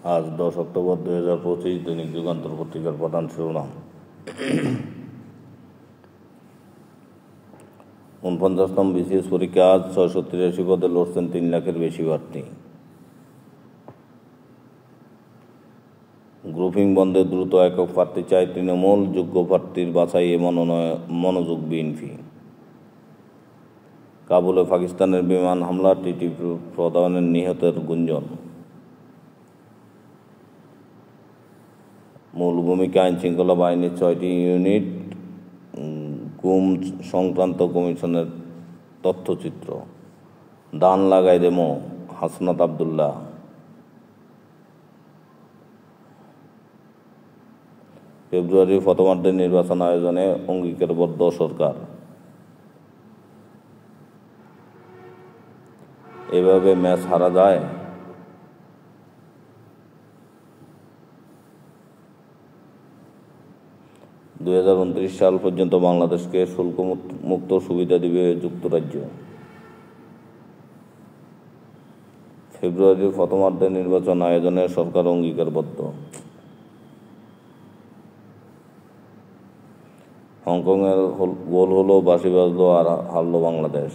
আজ 10 অক্টোবর 2025, দৈনিক যুগান্তর পত্রিকার প্রধান শিরোনাম। ৪৯তম বিসিএস পরীক্ষা আজ। ৬৮৩ পদে লড়ছেন ৩ লাখের বেশি প্রার্থী। গ্রুপিং বন্ধে দ্রুত একক প্রার্থী চায় তৃণমূল, যোগ্য প্রার্থীর বাছাইয়ে মনোযোগ বিএনপি। কাবুলে পাকিস্তানের বিমান হামলা, টিটি প্রধানের নিহতের গুঞ্জন। মূল ভূমিকা আইনশৃঙ্খলা বাহিনীর ৬টি ইউনিট, গুম সংক্রান্ত কমিশনের তথ্যচিত্র। ধান লাগাই দেমো, হাসনাত আবদুল্লাহ। ফেব্রুয়ারির প্রথমার্ধে নির্বাচন আয়োজনে অঙ্গীকারবদ্ধ সরকার। এভাবে ম্যাচ হারা যায়? সাল পর্যন্ত বাংলাদেশকে শুল্ক মুক্ত সুবিধা দিবে যুক্তরাজ্য। ফেব্রুয়ারির প্রথমার্ধে নির্বাচন আয়োজনে সরকার অঙ্গীকারবদ্ধ। হংকংয়ের গোল হলো, বাঁশি বাজলো আর হারল বাংলাদেশ।